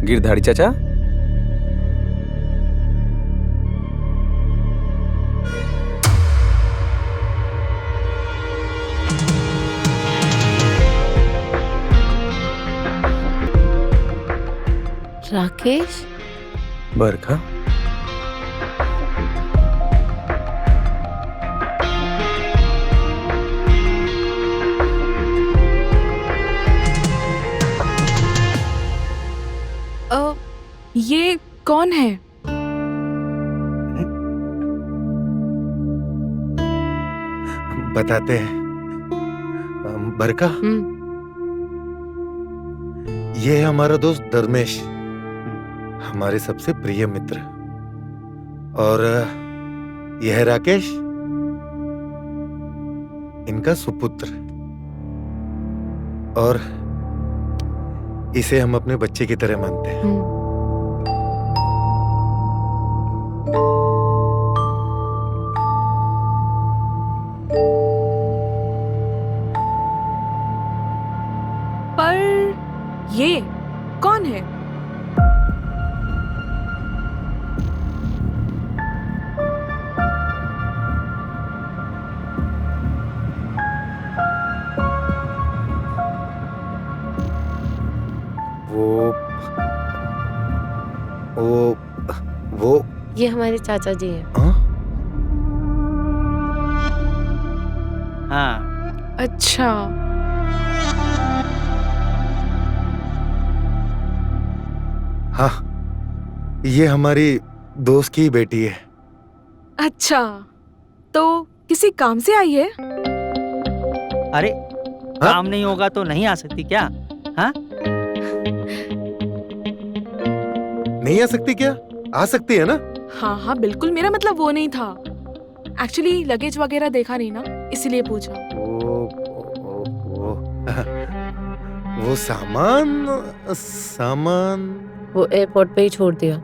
गिरधारी चाचा। राकेश, बरखा। ये कौन है? बताते हैं। बरका, ये है हमारा दोस्त धर्मेश, हमारे सबसे प्रिय मित्र। और यह है राकेश, इनका सुपुत्र। और इसे हम अपने बच्चे की तरह मानते हैं। पर ये कौन है? वो ये हमारे चाचा जी हैं। हाँ। अच्छा, हाँ, ये हमारी दोस्त की बेटी है। अच्छा, तो किसी काम से आई है? अरे काम नहीं होगा तो नहीं आ सकती क्या? हाँ? नहीं आ सकती क्या? आ सकती है ना? हाँ हाँ बिल्कुल, मेरा मतलब वो नहीं था। एक्चुअली लगेज वगैरह देखा नहीं ना, इसलिए पूछा। वो सामान वो एयरपोर्ट पे ही छोड़ दिया।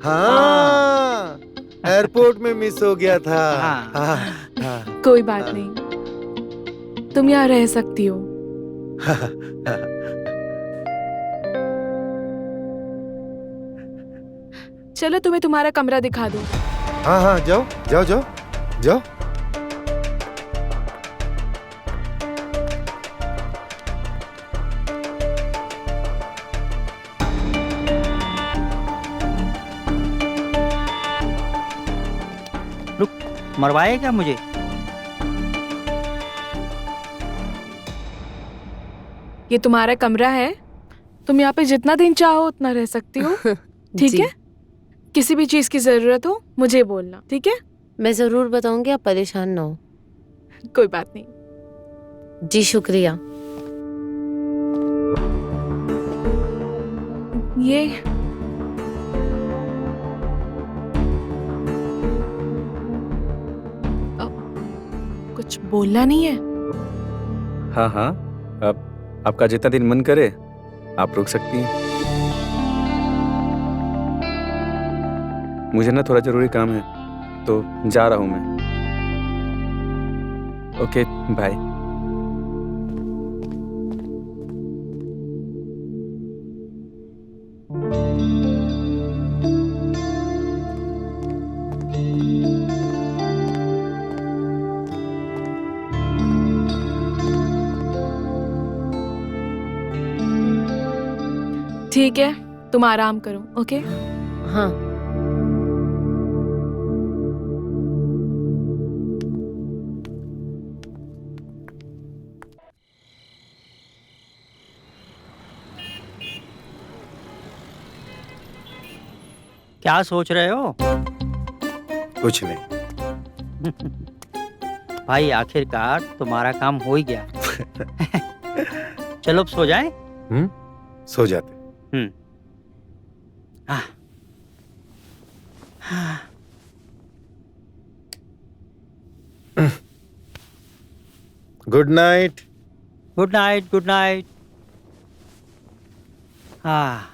हाँ, एयरपोर्ट में मिस हो गया था। हाँ। कोई बात नहीं, तुम यहाँ रह सकती हो। चलो तुम्हें तुम्हारा कमरा दिखा दूं। हाँ हाँ, जाओ जाओ जाओ जाओ। रुक, मरवाए क्या मुझे? ये तुम्हारा कमरा है, तुम यहाँ पे जितना दिन चाहो उतना रह सकती हो। ठीक जी। है? किसी भी चीज की जरूरत हो मुझे बोलना, ठीक है? मैं जरूर बताऊंगी, आप परेशान ना हो। कोई बात नहीं। जी शुक्रिया। ये कुछ बोलना नहीं है? हाँ हाँ, अब आपका जितना दिन मन करे आप रुक सकती हैं। मुझे ना थोड़ा जरूरी काम है तो जा रहा हूँ मैं। Okay bye. ठीक है, तुम आराम करो। ओके? हाँ। क्या सोच रहे हो? कुछ नहीं। भाई आखिरकार तुम्हारा काम हो ही गया। चलो अब सो जाएं? सो जाते। Good night. Good night, good night. हाँ।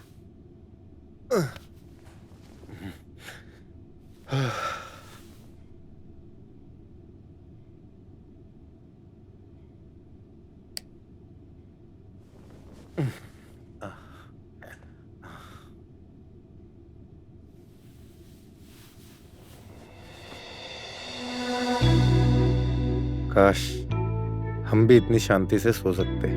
काश हम भी इतनी शांति से सो सकते।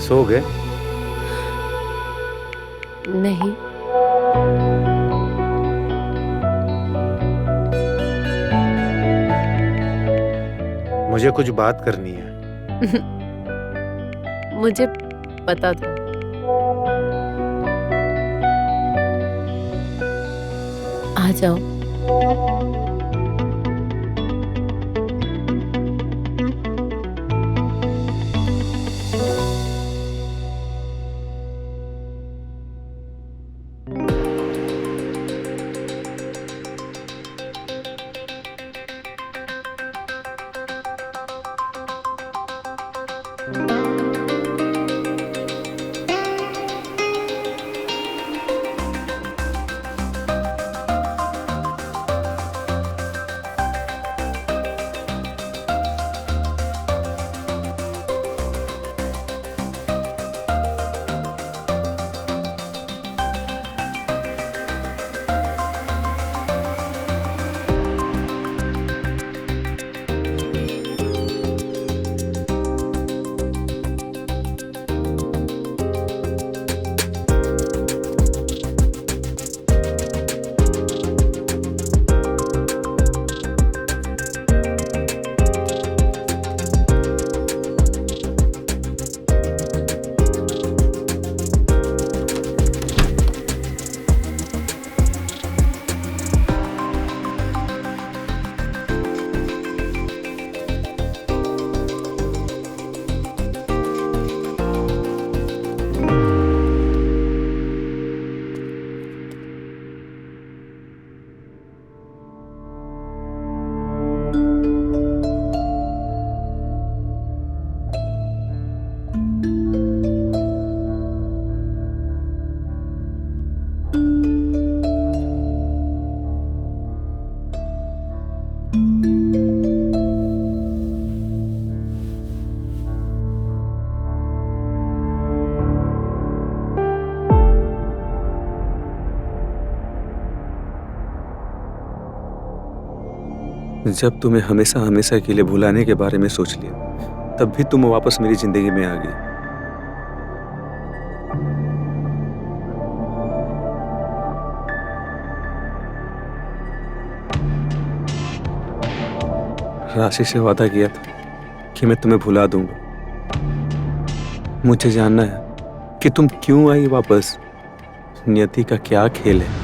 सो गए? नहीं, मुझे कुछ बात करनी है। मुझे पता था। आ जाओ। जब तुम्हें हमेशा हमेशा के लिए भुलाने के बारे में सोच लिया, तब भी तुम वापस मेरी जिंदगी में आ गई। राशि से वादा किया था कि मैं तुम्हें भुला दूंगा। मुझे जानना है कि तुम क्यों आई वापस। नियति का क्या खेल है?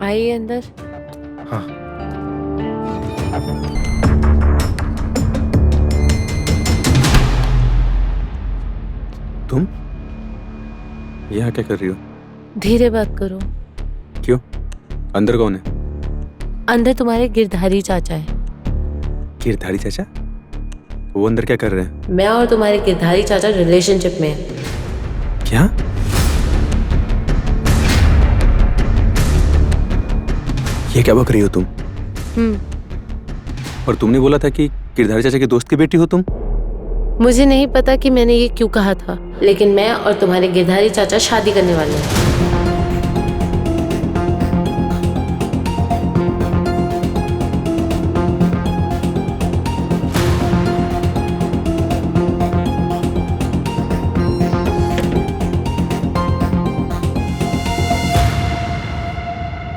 आइए अंदर। हाँ। तुम यहाँ क्या कर रही हो? धीरे बात करो। क्यों? अंदर कौन है? अंदर तुम्हारे गिरधारी चाचा है। गिरधारी चाचा? वो अंदर क्या कर रहे हैं? मैं और तुम्हारे गिरधारी चाचा रिलेशनशिप में हैं। क्या? ये क्या बक रही हो तुम? और तुमने बोला था कि गिरधारी चाचा के दोस्त की बेटी हो तुम? मुझे नहीं पता कि मैंने ये क्यों कहा था, लेकिन मैं और तुम्हारे गिरधारी चाचा शादी करने वाले हैं।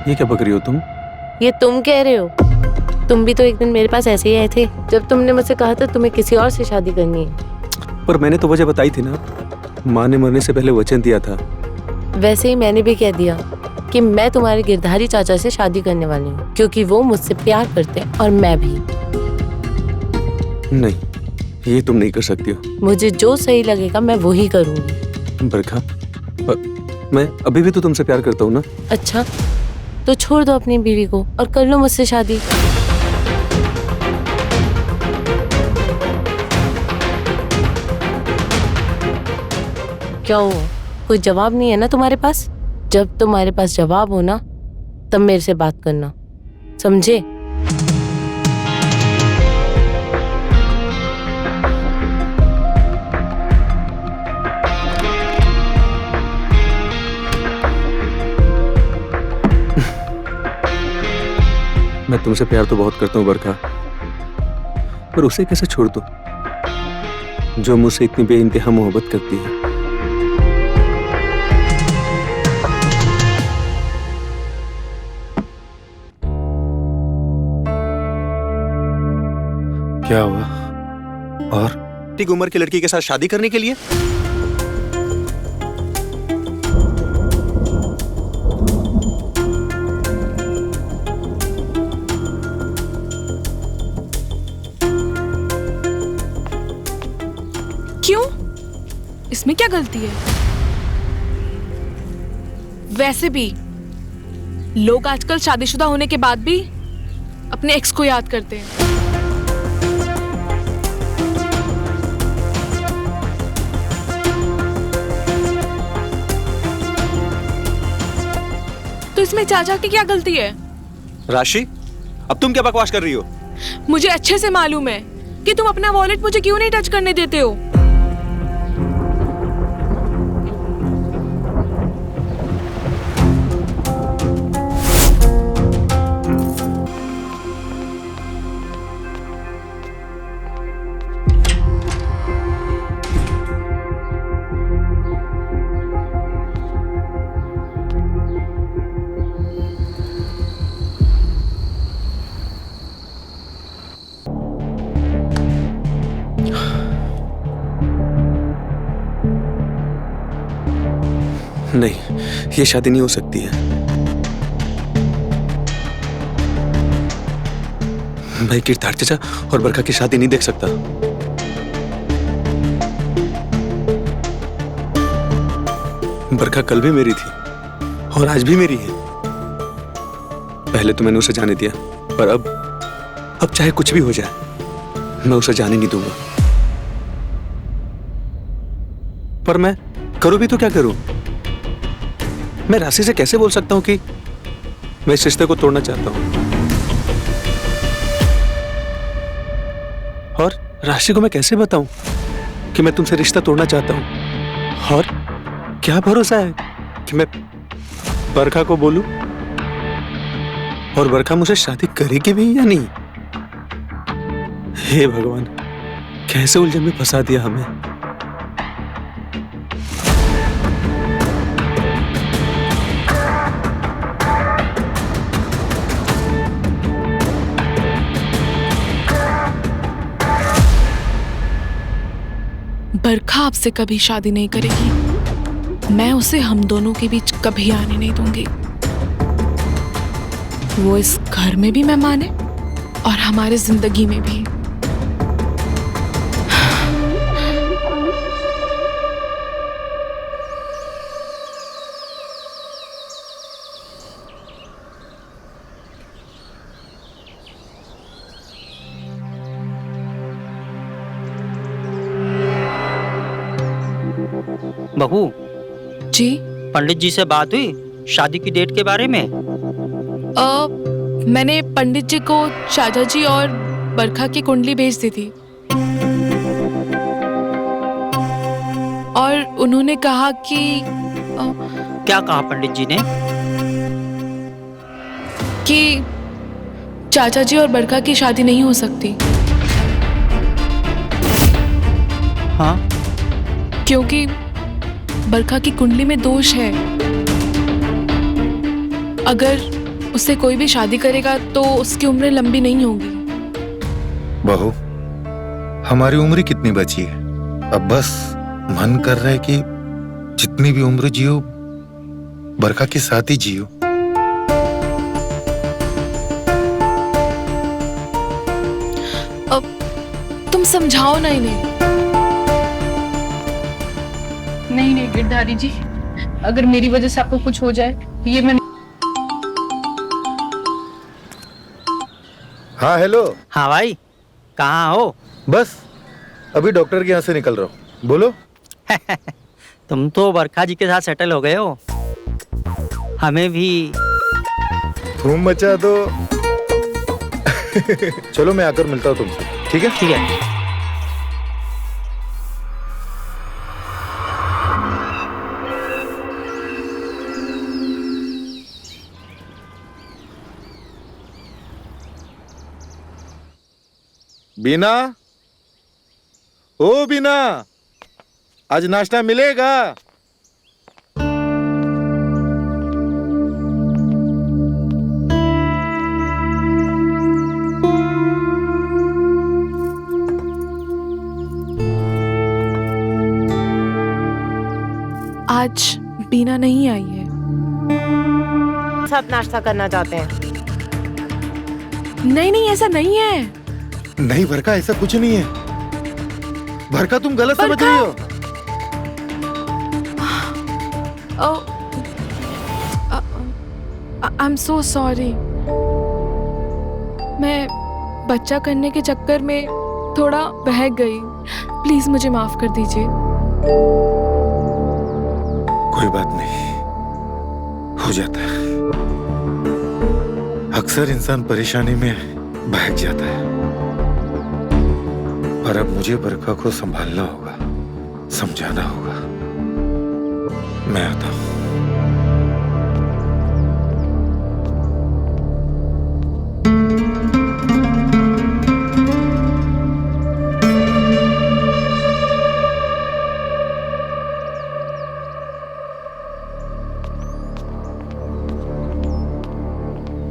ये क्या बक रही हो तुम? ये तुम कह रहे हो? तुम भी तो एक दिन मेरे पास ऐसे ही आए थे जब तुमने मुझसे कहा था तुम्हें किसी और से शादी करनी है। पर मैंने तो वजह बताई थी ना, माँ ने मरने से पहले वचन दिया था। वैसे ही मैंने भी कह दिया कि मैं तुम्हारे गिरधारी चाचा से शादी करने वाली हूँ, क्योंकि वो मुझसे प्यार करते हैं और मैं भी। नहीं, ये तुम नहीं कर सकती हो। मुझे जो सही लगेगा मैं वही करूँगी। बरखा, पर मैं अभी भी तो तुमसे प्यार करता हूँ ना। अच्छा, तो छोड़ दो अपनी बीवी को और कर लो मुझसे शादी। क्या हुआ? कोई जवाब नहीं है ना तुम्हारे पास? जब तुम्हारे पास जवाब हो ना, तब मेरे से बात करना, समझे? मैं तुमसे प्यार तो बहुत करता हूँ बरखा, पर उसे कैसे छोड़ दूं जो मुझसे इतनी बेइंतहा मोहब्बत करती है। क्या हुआ? और ठीक उम्र की लड़की के साथ शादी करने के लिए? क्यों? इसमें क्या गलती है? वैसे भी लोग आजकल शादीशुदा होने के बाद भी अपने एक्स को याद करते हैं। तो इसमें चाचा की क्या गलती है? राशि, अब तुम क्या बकवास कर रही हो? मुझे अच्छे से मालूम है कि तुम अपना वॉलेट मुझे क्यों नहीं टच करने देते हो। नहीं, ये शादी नहीं हो सकती है। मैं गिरधार चाचा और बरखा की शादी नहीं देख सकता। बरखा कल भी मेरी थी और आज भी मेरी है। पहले तो मैंने उसे जाने दिया, पर अब चाहे कुछ भी हो जाए मैं उसे जाने नहीं दूंगा। पर मैं करूं भी तो क्या करूं? मैं राशि से कैसे बोल सकता हूं कि मैं इस रिश्ते को तोड़ना चाहता हूं? और राशि को मैं कैसे बताऊं कि मैं तुमसे रिश्ता तोड़ना चाहता हूं? और क्या भरोसा है कि मैं बरखा को बोलूं और बरखा मुझसे शादी करेगी भी या नहीं? हे भगवान, कैसे उलझन में फंसा दिया हमें। बरखा आपसे कभी शादी नहीं करेगी। मैं उसे हम दोनों के बीच कभी आने नहीं दूंगी। वो इस घर में भी मेहमान है और हमारे जिंदगी में भी। बहू, जी पंडित जी से बात हुई शादी की डेट के बारे में? मैंने पंडित जी को चाचा जी और बरखा की कुंडली भेज दी थी और उन्होंने कहा कि क्या कहा पंडित जी ने? कि चाचा जी और बरखा की शादी नहीं हो सकती। हाँ? क्योंकि बरखा की कुंडली में दोष है। अगर उससे कोई भी शादी करेगा तो उसकी उम्र लंबी नहीं होगी। बहू, हमारी उम्र कितनी बची है? अब बस मन कर रहा है कि जितनी भी उम्र जियो बरखा के साथ ही जियो। अब तुम समझाओ ना इन्हें। नहीं गिरधारी जी, अगर मेरी वजह से आपको कुछ हो जाए ये मैं। हाँ हेलो। हाँ भाई, कहाँ हो? बस अभी डॉक्टर के यहाँ से निकल रहा हूँ। बोलो। तुम तो बरखा जी के साथ सेटल हो गए हो। हमें भी धूम मचा दो। चलो मैं आकर मिलता हूँ तुमसे, ठीक है? ठीक है। बीना, ओ बीना, आज नाश्ता मिलेगा? आज बीना नहीं आई है। साथ नाश्ता करना चाहते हैं। नहीं ऐसा नहीं है। नहीं बरखा, ऐसा कुछ नहीं है। बरखा तुम गलत समझ रही हो। I am so sorry. मैं बच्चा करने के चक्कर में थोड़ा बहक गई। प्लीज मुझे माफ कर दीजिए। कोई बात नहीं, हो जाता है। अक्सर इंसान परेशानी में बहक जाता है। पर अब मुझे बरखा को संभालना होगा, समझाना होगा। मैं आता हूं।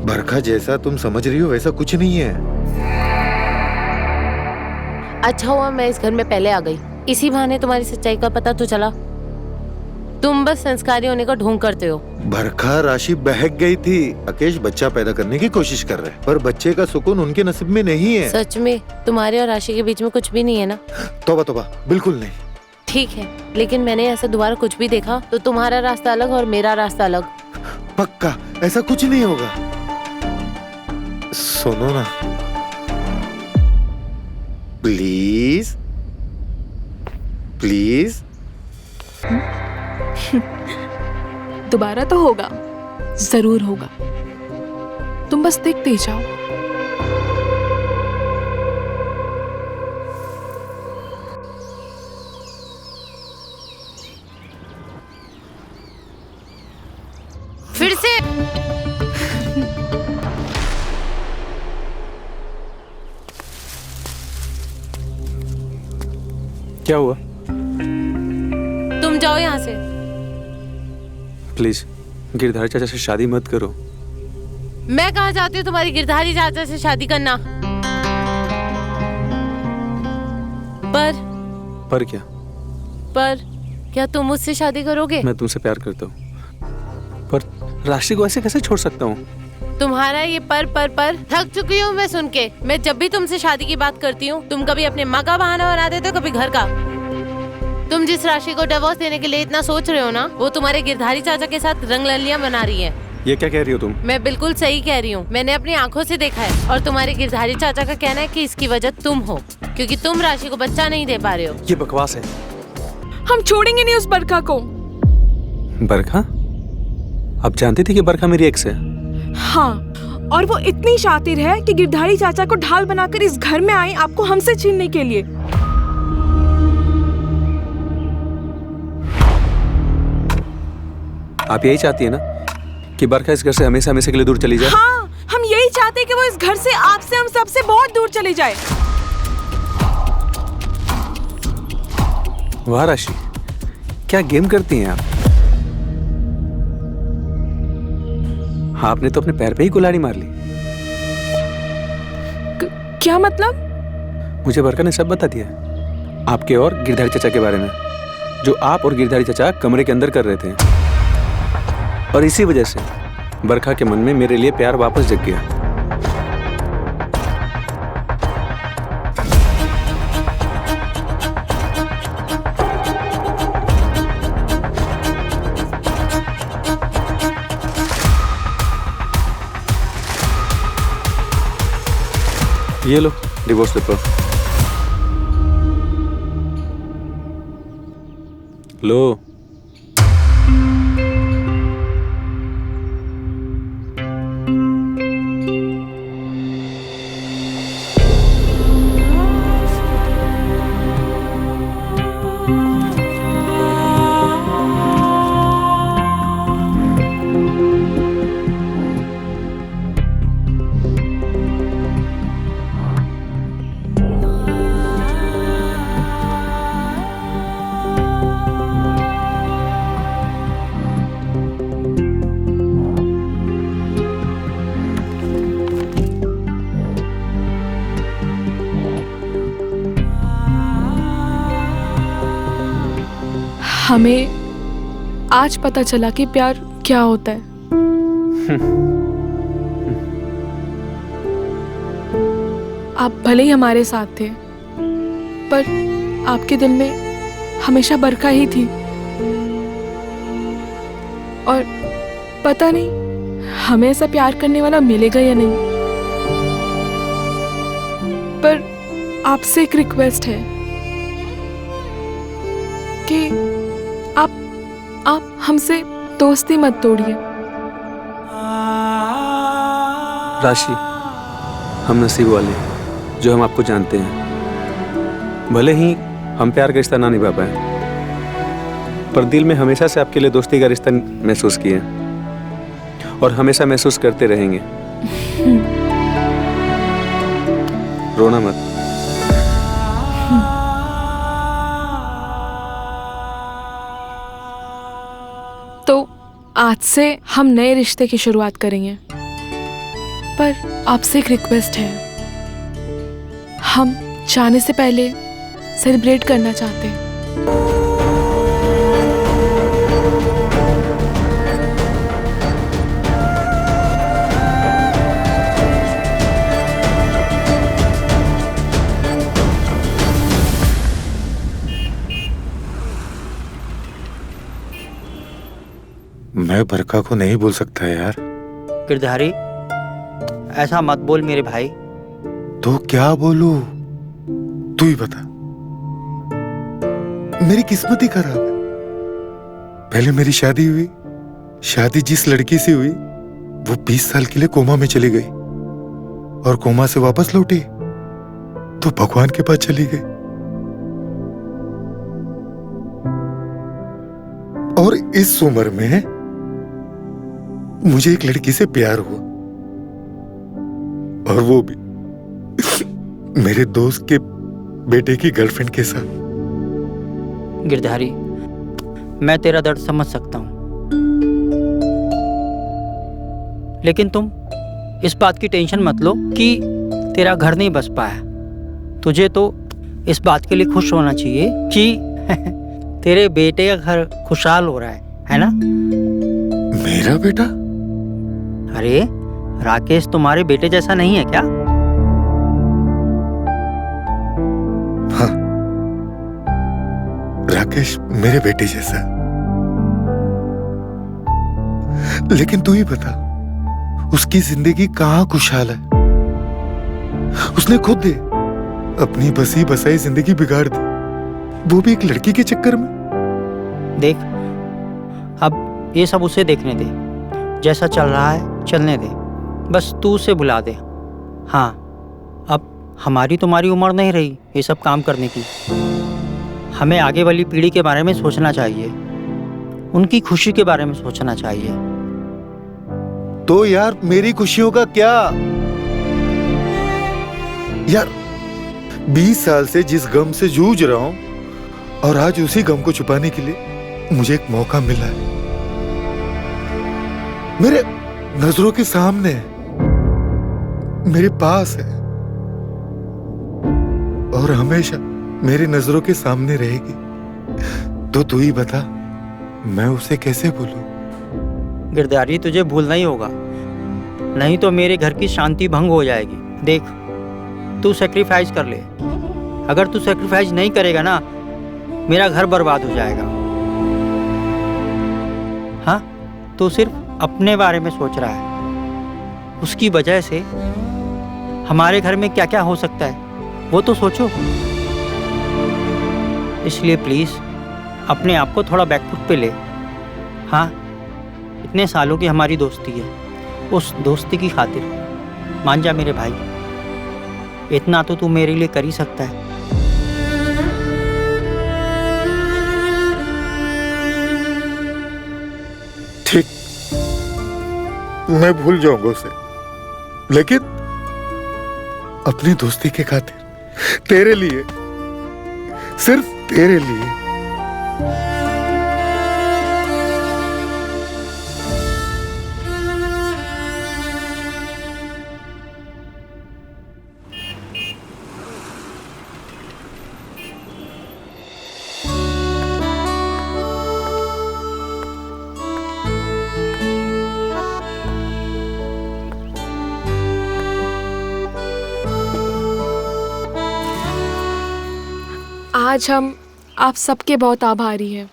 बरखा, जैसा तुम समझ रही हो वैसा कुछ नहीं है। अच्छा हुआ मैं इस घर में पहले आ गई। इसी बहाने तुम्हारी सच्चाई का पता तो चला। तुम बस संस्कारी होने का ढोंग करते हो। बरखा, राशि बहक गई थी। राकेश बच्चा पैदा करने की कोशिश कर रहे हैं, पर बच्चे का सुकून उनके नसीब में नहीं है। सच में तुम्हारे और राशि के बीच में कुछ भी नहीं है ना? तौबा तौबा, बिल्कुल नहीं। ठीक है, लेकिन मैंने ऐसा दोबारा कुछ भी देखा तो तुम्हारा रास्ता अलग और मेरा रास्ता अलग। पक्का ऐसा कुछ नहीं होगा। सुनो ना प्लीज प्लीज। दोबारा तो होगा, जरूर होगा। तुम बस देखते ही जाओ। फिर से क्या हुआ? तुम जाओ यहाँ से। प्लीज गिरधारी चाचा से शादी मत करो। मैं कहाँ चाहती हूँ तुम्हारी गिरधारी चाचा से शादी करना। पर क्या? पर क्या तुम मुझसे शादी करोगे? मैं तुमसे प्यार करता हूँ, पर राशि को ऐसे कैसे छोड़ सकता हूँ? तुम्हारा ये पर थक चुकी हूँ मैं सुन के। मैं जब भी तुमसे शादी की बात करती हूँ तुम कभी अपने माँ का बहाना बना देते हो, कभी घर का। तुम जिस राशि को डिवोर्स देने के लिए इतना सोच रहे हो ना, वो तुम्हारे गिरधारी चाचा के साथ रंग ललियां बना रही है। ये क्या कह रही हो तुम? मैं बिल्कुल सही कह रही हूँ, मैंने अपनी आंखों से देखा है। और तुम्हारे गिरधारी चाचा का कहना है कि इसकी वजह तुम हो, क्योंकि तुम राशि को बच्चा नहीं दे पा रहे हो। ये बकवास है। हम छोड़ेंगे नहीं उस बरखा को। बरखा? आप जानती थी कि बरखा मेरी एक्स है? हाँ, और वो इतनी शातिर है कि गिरधारी चाचा को ढाल बनाकर इस घर में आई आपको हमसे छीनने के लिए। आप यही चाहती है ना कि बरखा इस घर से हमेशा हमेशा के लिए दूर चली जाए? हाँ, हम यही चाहते हैं कि वो इस घर से, आपसे, हम सबसे बहुत दूर चली जाए। वाह राशि, क्या गेम करती हैं आप। आपने तो अपने पैर पे ही कुल्हाड़ी मार ली। क्या मतलब? मुझे बरखा ने सब बता दिया, आपके और गिरधारी चाचा के बारे में, जो आप और गिरधारी चाचा कमरे के अंदर कर रहे थे। और इसी वजह से बरखा के मन में मेरे लिए प्यार वापस जग गया। ये लो डिवोर्स पेपर, लो। हमें आज पता चला कि प्यार क्या होता है। आप भले ही हमारे साथ थे, पर आपके दिल में हमेशा बरखा ही थी। और पता नहीं हमें ऐसा प्यार करने वाला मिलेगा या नहीं, पर आपसे एक रिक्वेस्ट है कि आप हमसे दोस्ती मत तोड़िए। राशि, हम नसीब वाले हैं जो हम आपको जानते हैं। भले ही हम प्यार का रिश्ता ना निभा पाए, पर दिल में हमेशा से आपके लिए दोस्ती का रिश्ता महसूस किए और हमेशा महसूस करते रहेंगे। रोना मत। तो आज से हम नए रिश्ते की शुरुआत करेंगे, पर आपसे एक रिक्वेस्ट है। हम जाने से पहले सेलिब्रेट करना चाहते हैं। मैं बरखा को नहीं बोल सकता यार। गिरधारी, ऐसा मत बोल मेरे भाई। तो क्या बोलूं, तू ही बता। मेरी किस्मत ही खराब है। पहले मेरी शादी हुई, शादी जिस लड़की से हुई वो 20 साल के लिए कोमा में चली गई, और कोमा से वापस लौटी तो भगवान के पास चली गई। और इस उम्र में मुझे एक लड़की से प्यार हुआ, और वो भी मेरे दोस्त के बेटे की गर्लफ्रेंड के साथ। गिरधारी, मैं तेरा दर्द समझ सकता हूं, लेकिन तुम इस बात की टेंशन मत लो कि तेरा घर नहीं बस पाया। तुझे तो इस बात के लिए खुश होना चाहिए कि तेरे बेटे का घर खुशहाल हो रहा है ना? मेरा बेटा? अरे राकेश तुम्हारे बेटे जैसा नहीं है क्या? हाँ, राकेश मेरे बेटे जैसा। लेकिन तू ही बता, उसकी जिंदगी कहाँ खुशहाल है? उसने खुद दे अपनी बसी बसाई जिंदगी बिगाड़ दी, वो भी एक लड़की के चक्कर में। देख, अब ये सब उसे देखने दे, जैसा चल रहा है चलने दे, बस तू उसे भुला दे। हाँ, अब हमारी तुम्हारी उम्र नहीं रही ये सब काम करने की। हमें आगे वाली पीढ़ी के बारे में सोचना चाहिए, उनकी खुशी के बारे में सोचना चाहिए। तो यार मेरी खुशियों का क्या? यार 20 साल से जिस गम से जूझ रहा हूं, और आज उसी गम को छुपाने के लिए मुझे एक मौका मिला है। मेरे नजरों के सामने है, मेरे पास है, और हमेशा मेरी नजरों के सामने रहेगी। तो तू ही बता, मैं उसे कैसे भूलूं? गिरधारी, तुझे भूलना ही होगा, नहीं तो मेरे घर की शांति भंग हो जाएगी। देख, तू सेक्रीफाइस कर ले। अगर तू सेक्रीफाइस नहीं करेगा ना, मेरा घर बर्बाद हो जाएगा। हाँ, तू सिर्फ अपने बारे में सोच रहा है, उसकी वजह से हमारे घर में क्या क्या हो सकता है वो तो सोचो। इसलिए प्लीज अपने आप को थोड़ा बैकफुट पे ले। हाँ, इतने सालों की हमारी दोस्ती है, उस दोस्ती की खातिर मान जा मेरे भाई, इतना तो तू मेरे लिए कर ही सकता है। ठीक, मैं भूल जाऊंगा उसे, लेकिन अपनी दोस्ती के खातिर, तेरे लिए, सिर्फ तेरे लिए। आज हम आप सबके बहुत आभारी हैं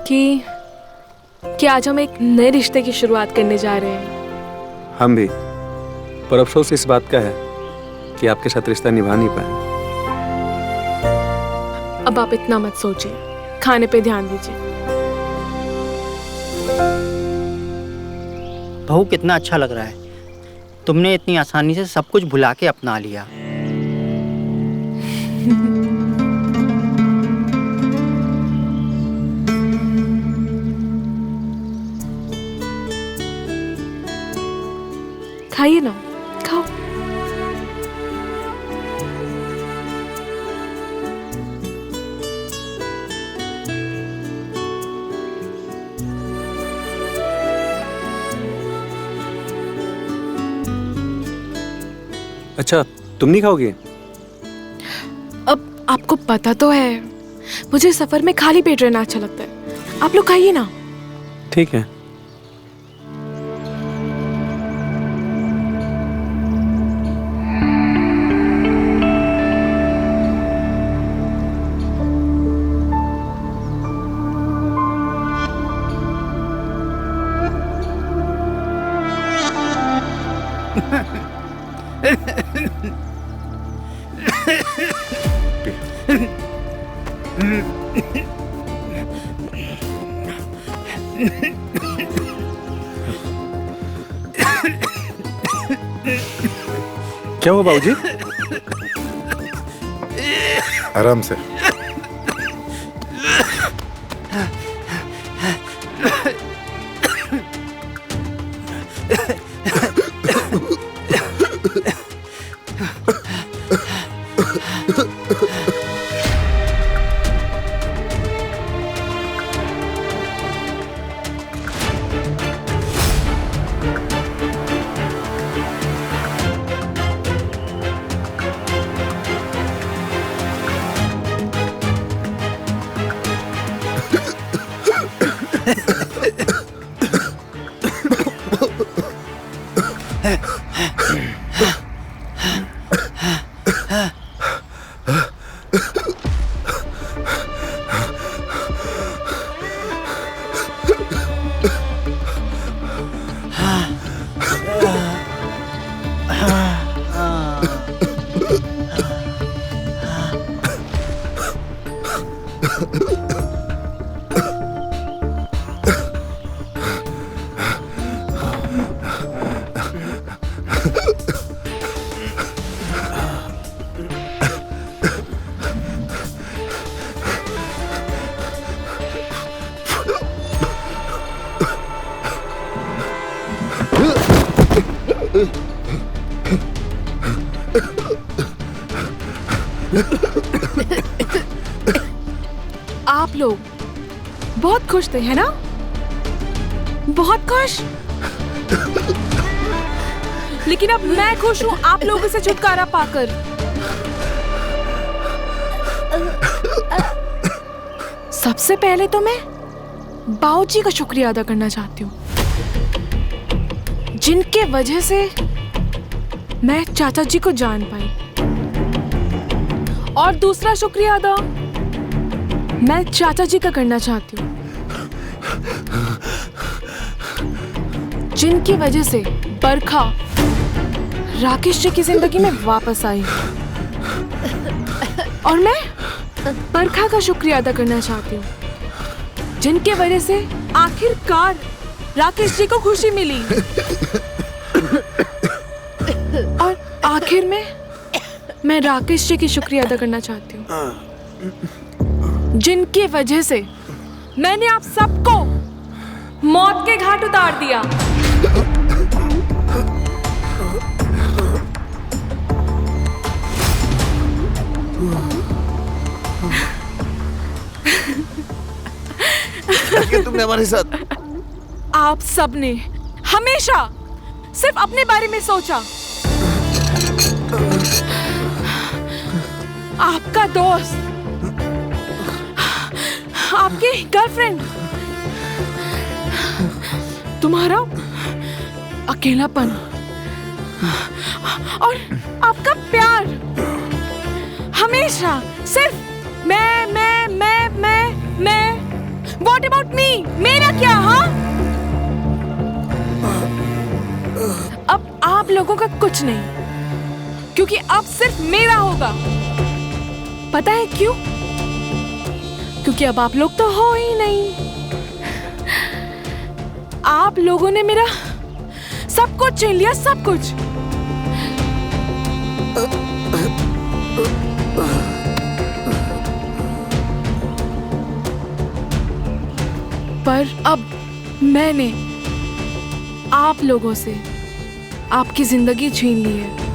कि आज हम एक नए रिश्ते की शुरुआत करने जा रहे हैं। हम भी, पर अफसोस इस बात का है कि आपके साथ रिश्ता निभा नहीं पाए। अब आप इतना मत सोचिए, खाने पे ध्यान दीजिए। बहू, कितना अच्छा लग रहा है, तुमने इतनी आसानी से सब कुछ भुला के अपना लिया। खाइए ना, खाओ। अच्छा, तुम नहीं खाओगे? अब आपको पता तो है, मुझे सफर में खाली पेट रहना अच्छा लगता है। आप लोग खाइए ना। ठीक है। क्या हुआ बाबूजी? आराम से। आप लोग बहुत खुश थे, है ना? बहुत खुश। लेकिन अब मैं खुश हूँ आप लोगों से छुटकारा पाकर। सबसे पहले तो मैं बाऊजी का शुक्रिया अदा करना चाहती हूँ, जिनके वजह से मैं चाचा जी को जान पाई। और दूसरा शुक्रिया अदा मैं चाचा जी का करना चाहती हूँ, जिनकी वजह से बरखा राकेश जी की जिंदगी में वापस आई। और मैं बरखा का शुक्रिया अदा करना चाहती हूँ, जिनके वजह से आखिरकार राकेश जी को खुशी मिली। और आखिर में मैं राकेश जी की शुक्रिया अदा करना चाहती हूँ, जिनकी वजह से मैंने आप सबको मौत के घाट उतार दिया। क्या तुमने हमारे साथ? आप सबने हमेशा सिर्फ अपने बारे में सोचा। आपका दोस्त, आपकी गर्लफ्रेंड, तुम्हारा अकेलापन और आपका प्यार हमेशा सिर्फ मैं। What about me? मेरा क्या? हाँ, अब आप लोगों का कुछ नहीं, क्योंकि अब सिर्फ मेरा होगा। पता है क्यों? क्योंकि अब आप लोग तो हो ही नहीं। आप लोगों ने मेरा सब कुछ छीन लिया, सब कुछ। पर अब मैंने आप लोगों से आपकी जिंदगी छीन ली है।